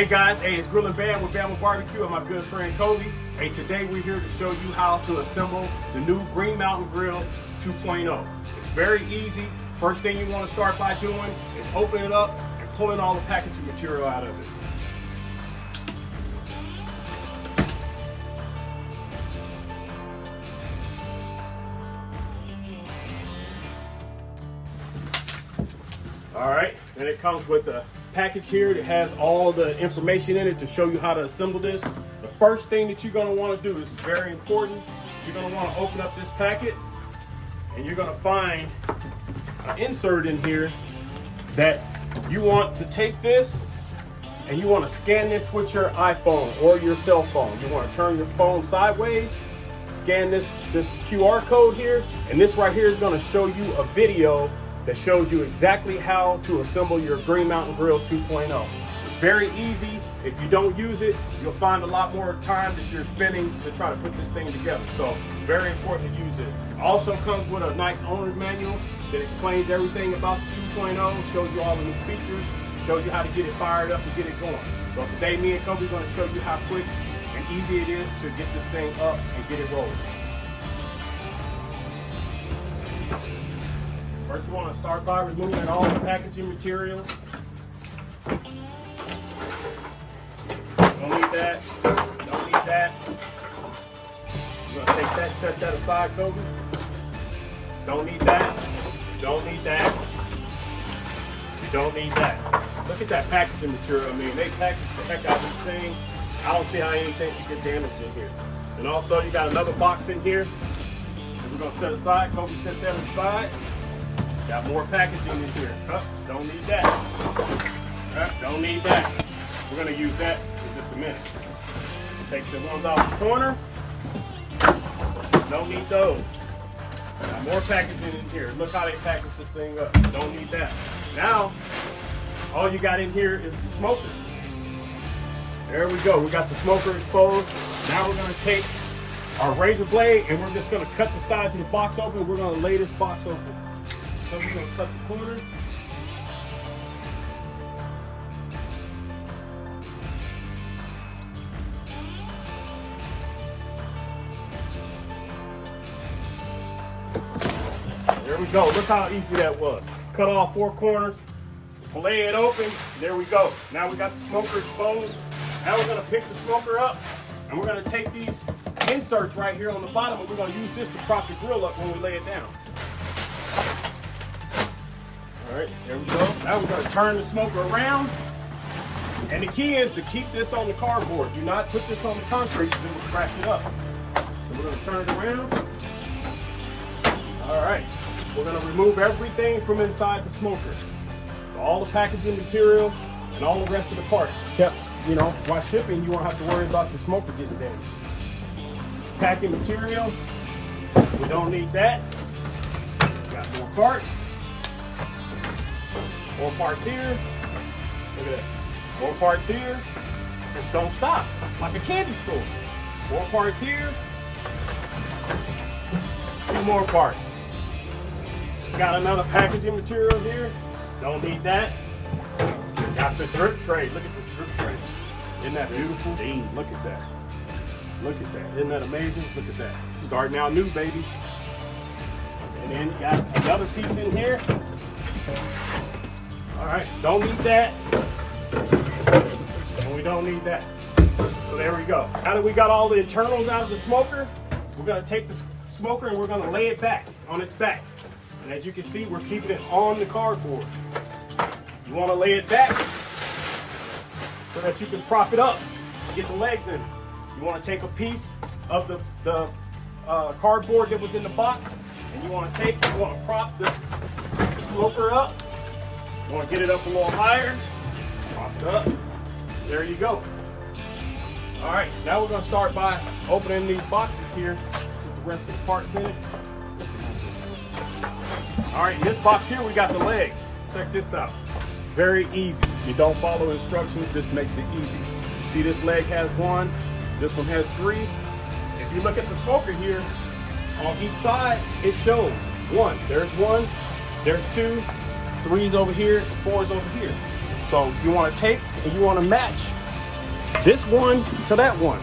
guys, it's Grilling Bam with Bama Barbecue and my good friend Kobe. Hey, today we're here to show you how to assemble the new Green Mountain Grill 2.0. It's very easy. First thing you want to start by doing is open it up and pulling all the packaging material out of it. All right, then it comes with a package here that has all the information in it to show you how to assemble this. The first thing that you're going to want to do is very important. You're going to want to open up this packet and you're going to find an insert in here that you want to take this and you want to scan this with your iPhone or your cell phone. You want to turn your phone sideways, scan this QR code here, and this right here is going to show you a video that shows you exactly how to assemble your Green Mountain Grill 2.0. It's very easy. If you don't use it, you'll find a lot more time that you're spending to try to put this thing together. So very important to use it. Also comes with a nice owner's manual that explains everything about the 2.0, shows you all the new features, shows you how to get it fired up and get it going. So today me and Kobe are going to show you how quick and easy it is to get this thing up and get it rolling. First, you want to start by removing all the packaging material. Don't need that. Don't need that. You're going to take that, set that aside, Kobe. Don't need that. Don't need that. You don't need that. Look at that packaging material. I mean, they packaged the heck out of this thing. I don't see how anything can get damaged in here. And also, you got another box in here that we're going to set aside. Kobe set that aside. Got more packaging in here. Oh, don't need that. Don't need that. We're going to use that in just a minute. Take the ones off the corner. Don't need those. Got more packaging in here. Look how they package this thing up. Don't need that. Now, all you got in here is the smoker. There we go. We got the smoker exposed. Now we're going to take our razor blade and we're just going to cut the sides of the box open. We're going to lay this box open. So we're going to cut the corner. There we go. Look how easy that was. Cut off 4 corners, lay it open. There we go. Now we got the smoker exposed. Now we're going to pick the smoker up and we're going to take these inserts right here on the bottom and we're going to use this to prop the grill up when we lay it down. All right, there we go. Now we're going to turn the smoker around. And the key is to keep this on the cardboard. Do not put this on the concrete because it will crack it up. So we're going to turn it around. All right. We're going to remove everything from inside the smoker. So all the packaging material and all the rest of the parts. While shipping, you won't have to worry about your smoker getting damaged. Packing material. We don't need that. Got more parts. More parts here. Look at that. More parts here. Just don't stop. Like a candy store. More parts here. 2 more parts. Got another packaging material here. Don't need that. Got the drip tray. Look at this drip tray. Isn't that beautiful? Look at that. Look at that. Isn't that amazing? Look at that. Starting out new, baby. And then you got another piece in here. All right, don't need that. And we don't need that. So there we go. Now that we got all the internals out of the smoker, we're gonna take the smoker and we're gonna lay it back on its back. And as you can see, we're keeping it on the cardboard. You wanna lay it back so that you can prop it up, get the legs in it. You wanna take a piece of the cardboard that was in the box, and you wanna prop the smoker up. You want to get it up a little higher, prop it up, there you go. All right, now we're going to start by opening these boxes here with the rest of the parts in it. All right, in this box here we got the legs. Check this out. Very easy. If you don't follow instructions, this makes it easy. See, this leg has 1, this one has 3. If you look at the smoker here, on each side, it shows 1. There's 1, there's 2, 3's over here, 4's over here. So you want to take and you want to match this one to that one.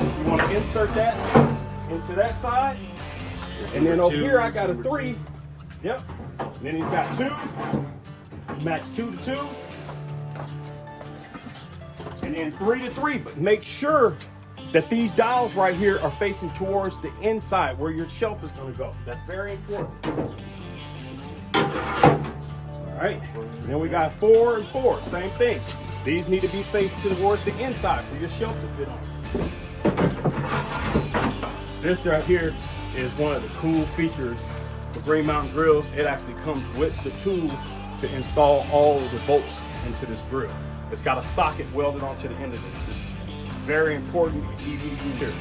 You want to insert that into that side. And then over here I got a 3. Yep. And then he's got 2. Match 2 to 2. And then 3 to 3. But make sure that these dials right here are facing towards the inside where your shelf is going to go. That's very important. All right. And then we got 4 and 4. Same thing. These need to be faced towards the inside for your shelf to fit on. This right here is one of the cool features of Green Mountain Grills. It actually comes with the tool to install all of the bolts into this grill. It's got a socket welded onto the end of this. This is very important, easy to do here.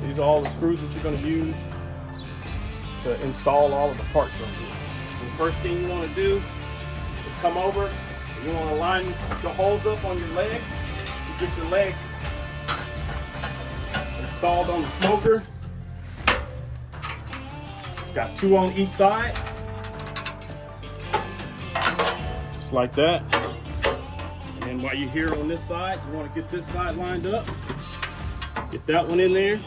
These are all the screws that you're going to use to install all of the parts on here. And the first thing you want to do is come over and you want to line the holes up on your legs to get your legs installed on the smoker. It's got 2 on each side, just like that. And then while you're here on this side, you want to get this side lined up. Get that one in there.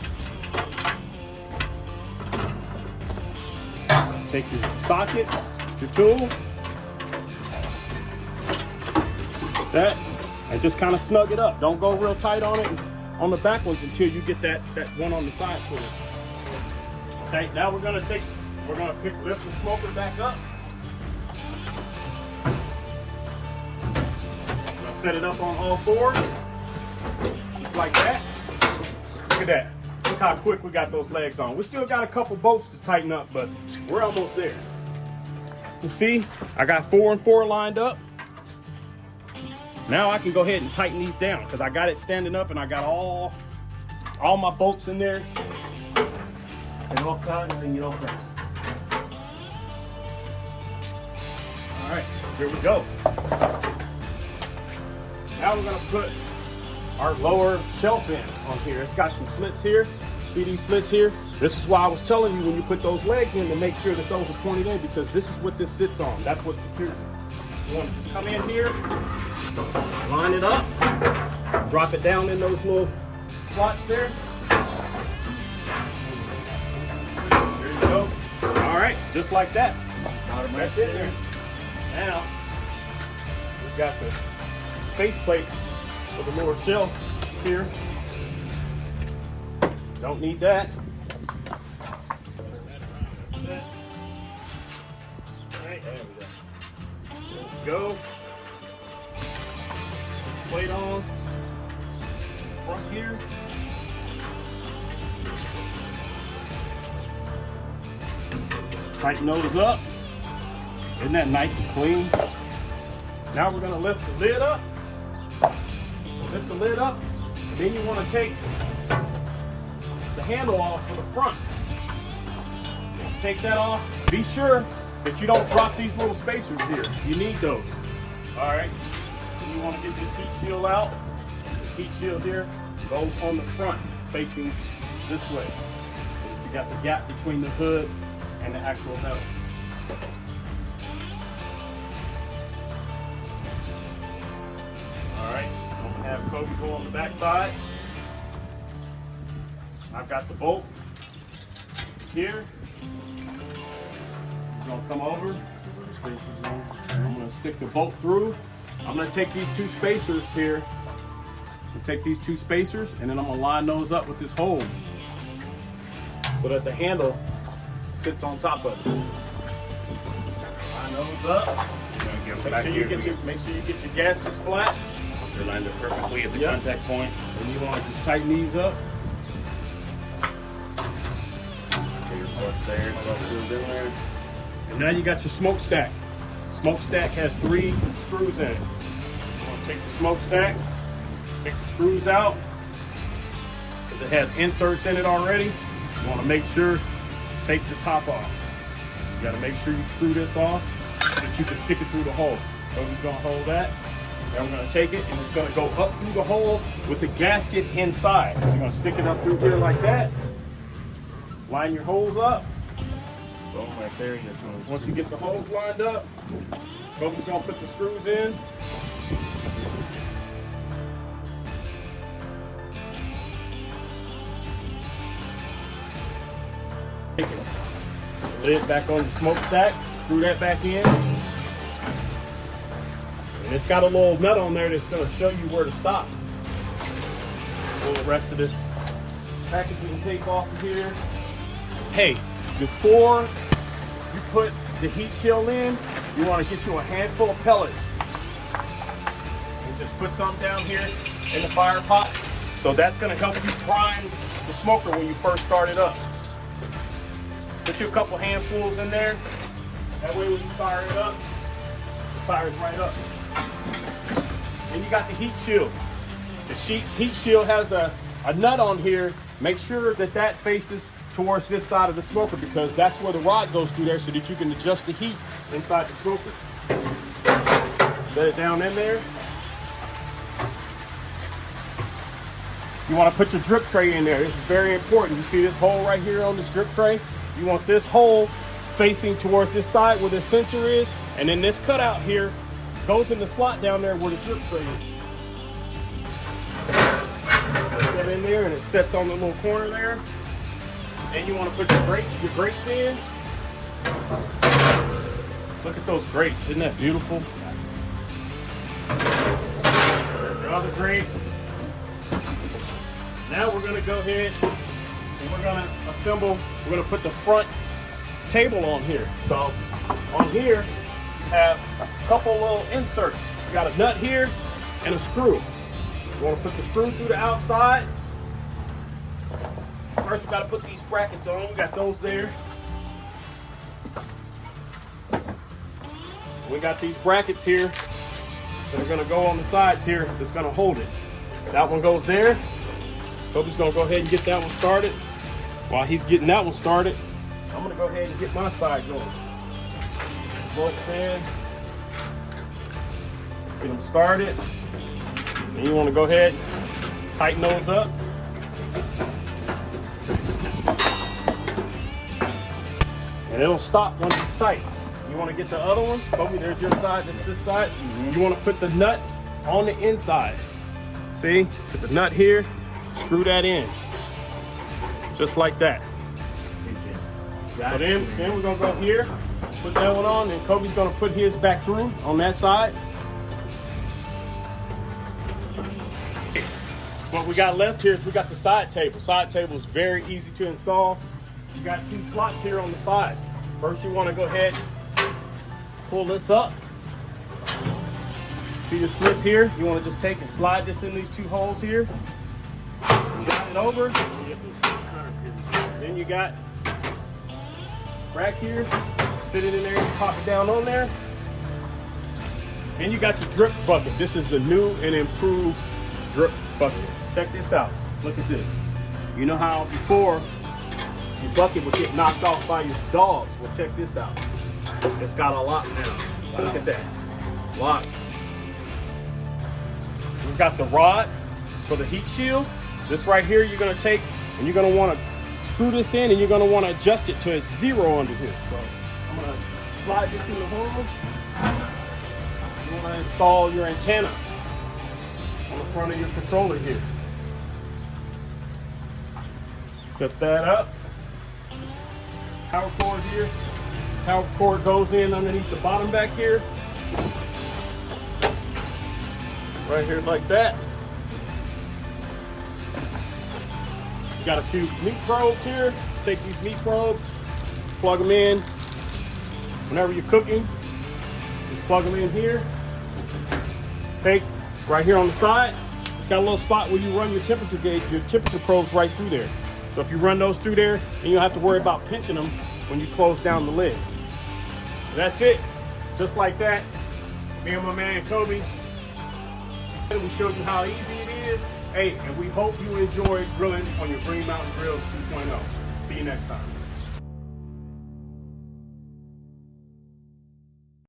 Take your socket, your tool, that, and just kind of snug it up. Don't go real tight on it on the back ones until you get that one on the side pulled. Okay, now we're gonna lift the smoker back up. Gonna set it up on all 4s, just like that. Look at that. Look how quick we got those legs on. We still got a couple bolts to tighten up, but we're almost there. You see, I got 4 and 4 lined up. Now I can go ahead and tighten these down because I got it standing up and I got all my bolts in there. And all tight and you know press. All right, here we go. Now we're gonna put our lower shelf in on here. It's got some slits here. See these slits here? This is why I was telling you when you put those legs in to make sure that those are pointed in, because this is what this sits on. That's what's secure. You want to just come in here, line it up, drop it down in those little slots there. There you go. All right, just like that. That's it there. Now, we've got the faceplate for the lower shelf here. Don't need that. All right, there we go. Plate on front here. Tighten those up. Isn't that nice and clean? Now we're gonna lift the lid up. Lift the lid up. And then you want to take the handle off for the front. Take that off. Be sure that you don't drop these little spacers here. You need those. All right. You want to get this heat shield out. This heat shield here goes on the front, facing this way. So that you got the gap between the hood and the actual metal. All right. I'm gonna have Kobe go on the back side. I've got the bolt here. He's gonna come over. I'm gonna stick the bolt through. I'm gonna take these 2 spacers here. Take these 2 spacers and then I'm gonna line those up with this hole so that the handle sits on top of it. Line those up. Make sure you get your gaskets flat. They're lined up perfectly at the contact point. And you want to just tighten these up. There, it's all sealed in there. And now you got your smokestack. Smokestack has 3 screws in it. You want to take the smokestack, take the screws out, because it has inserts in it already. You want to make sure to take the top off. You got to make sure you screw this off so that you can stick it through the hole. So he's going to hold that. Then I'm going to take it and it's going to go up through the hole with the gasket inside. So you're going to stick it up through here like that. Line your holes up. Boom, right there. Once you get the holes lined up, Kobe's gonna put the screws in. lid back on the smokestack, screw that back in. And it's got a little nut on there that's gonna show you where to stop. Pull the rest of this packaging tape off of here. Hey, before you put the heat shield in, you wanna get you a handful of pellets. And just put some down here in the fire pot. So that's gonna help you prime the smoker when you first start it up. Put you a couple handfuls in there. That way when you fire it up, it fires right up. Then you got the heat shield. The heat shield has a nut on here. Make sure that that faces towards this side of the smoker because that's where the rod goes through there so that you can adjust the heat inside the smoker. Set it down in there. You want to put your drip tray in there. This is very important. You see this hole right here on this drip tray? You want this hole facing towards this side where the sensor is, and then this cutout here goes in the slot down there where the drip tray is. Set that in there and it sets on the little corner there. And you want to put your grates in. Look at those grates, isn't that beautiful? There's your other grate. Now we're gonna go ahead and we're gonna assemble, we're gonna put the front table on here. So on here, you have a couple little inserts. You got a nut here and a screw. You wanna put the screw through the outside. First we gotta put these brackets on, we got those there. We got these brackets here that are gonna go on the sides here that's gonna hold it. That one goes there. Kobe's gonna go ahead and get that one started. While he's getting that one started, I'm gonna go ahead and get my side going. Bolts in, get them started. And you wanna go ahead, tighten those up. And it'll stop once it's tight. You wanna get the other ones, Kobe, there's your side, this side. You wanna put the nut on the inside. See, put the nut here, screw that in, just like that. So then we're gonna go here, put that one on, and Kobe's gonna put his back through on that side. What we got left here is we got the side table. Side table is very easy to install. You got two slots here on the sides. First you wanna go ahead, pull this up. See the slits here? You wanna just take and slide this in these two holes here. Slide it over. Then you got rack here. Sit it in there and pop it down on there. And you got your drip bucket. This is the new and improved drip bucket. Check this out. Look at this. You know how before your bucket would get knocked off by your dogs? Well, check this out. It's got a lock now. Wow. Look at that. Lock. We've got the rod for the heat shield. This right here you're gonna take and you're gonna wanna screw this in and you're gonna wanna adjust it to its 0 under here. So I'm gonna slide this in the hole. You wanna install your antenna on the front of your controller here. Set that up. Power cord here. Power cord goes in underneath the bottom back here. Right here like that. Got a few meat probes here. Take these meat probes, plug them in. Whenever you're cooking, just plug them in here. Take right here on the side. It's got a little spot where you run your temperature gauge, your temperature probes right through there. So if you run those through there, then you don't have to worry about pinching them when you close down the lid. That's it. Just like that. Me and my man Kobe. We showed you how easy it is. Hey, and we hope you enjoyed grilling on your Green Mountain Grills 2.0. See you next time.